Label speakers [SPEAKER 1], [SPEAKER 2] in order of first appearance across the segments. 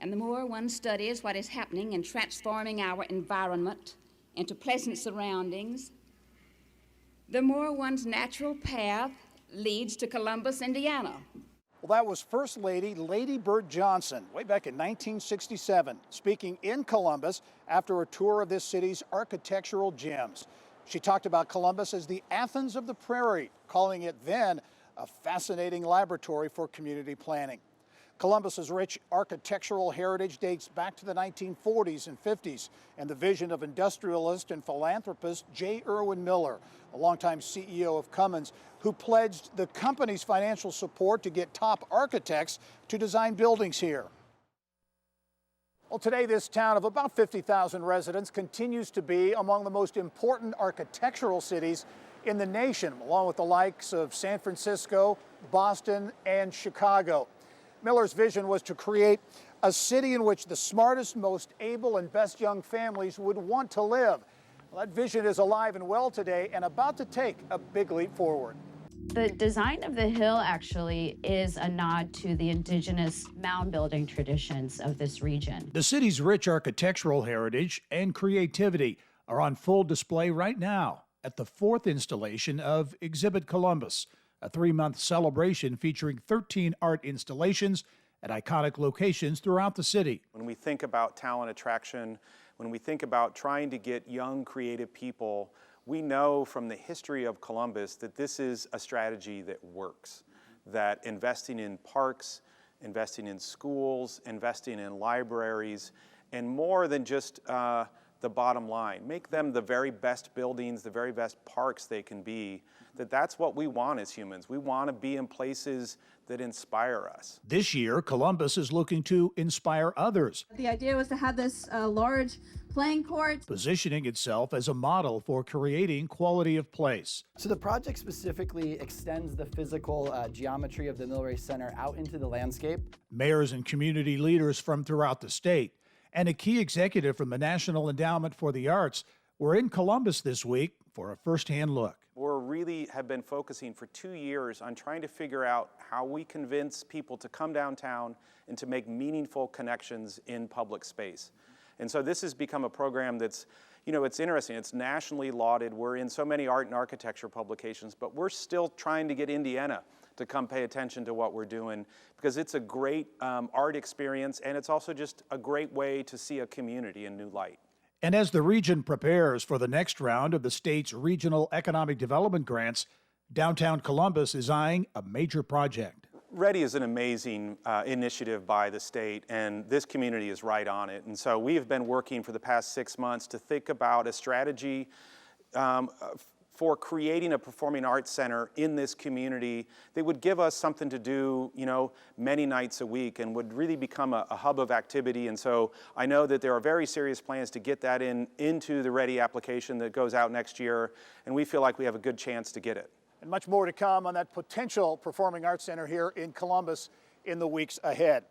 [SPEAKER 1] And the more one studies what is happening in transforming our environment into pleasant surroundings, the more one's natural path leads to Columbus, Indiana.
[SPEAKER 2] Well, that was First Lady Lady Bird Johnson way back in 1967, speaking in Columbus after a tour of this city's architectural gems. She talked about Columbus as the Athens of the Prairie, calling it then a fascinating laboratory for community planning. Columbus's rich architectural heritage dates back to the 1940s and 50s, and the vision of industrialist and philanthropist J. Irwin Miller, a longtime CEO of Cummins, who pledged the company's financial support to get top architects to design buildings here. Well, today this town of about 50,000 residents continues to be among the most important architectural cities in the nation, along with the likes of San Francisco, Boston, and Chicago. Miller's vision was to create a city in which the smartest, most able, and best young families would want to live. Well, that vision is alive and well today and about to take a big leap forward.
[SPEAKER 3] The design of the hill actually is a nod to the indigenous mound building traditions of this region.
[SPEAKER 4] The city's rich architectural heritage and creativity are on full display right now at the fourth installation of Exhibit Columbus, a 3-month celebration featuring 13 art installations at iconic locations throughout the city.
[SPEAKER 5] When we think about talent attraction, when we think about trying to get young, creative people, we know from the history of Columbus that this is a strategy that works, that investing in parks, investing in schools, investing in libraries, and more than just the bottom line, make them the very best buildings, the very best parks they can be, that's what we want as humans. We want to be in places that inspire us.
[SPEAKER 4] This year, Columbus is looking to inspire others.
[SPEAKER 6] The idea was to have this large playing court,
[SPEAKER 4] positioning itself as a model for creating quality of place.
[SPEAKER 7] So the project specifically extends the physical geometry of the Millrace Center out into the landscape.
[SPEAKER 4] Mayors and community leaders from throughout the state and a key executive from the National Endowment for the Arts were in Columbus this week for a first-hand look.
[SPEAKER 5] We really have been focusing for 2 years on trying to figure out how we convince people to come downtown and to make meaningful connections in public space. And so this has become a program that's, it's interesting. It's nationally lauded. We're in so many art and architecture publications, but we're still trying to get Indiana to come pay attention to what we're doing because it's a great art experience and it's also just a great way to see a community in new light.
[SPEAKER 4] And as the region prepares for the next round of the state's regional economic development grants, downtown Columbus is eyeing a major project.
[SPEAKER 5] READI is an amazing initiative by the state, and this community is right on it. And so we have been working for the past 6 months to think about a strategy for creating a performing arts center in this community that would give us something to do, many nights a week and would really become a hub of activity. And so I know that there are very serious plans to get that into the READI application that goes out next year, and we feel like we have a good chance to get it.
[SPEAKER 2] And much more to come on that potential performing arts center here in Columbus in the weeks ahead.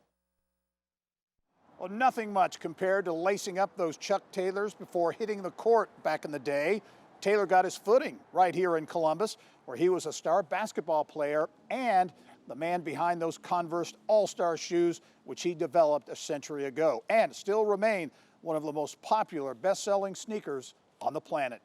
[SPEAKER 2] Well, nothing much compared to lacing up those Chuck Taylors before hitting the court back in the day. Taylor got his footing right here in Columbus, where he was a star basketball player and the man behind those Converse All-Star shoes, which he developed a century ago, and still remain one of the most popular best-selling sneakers on the planet.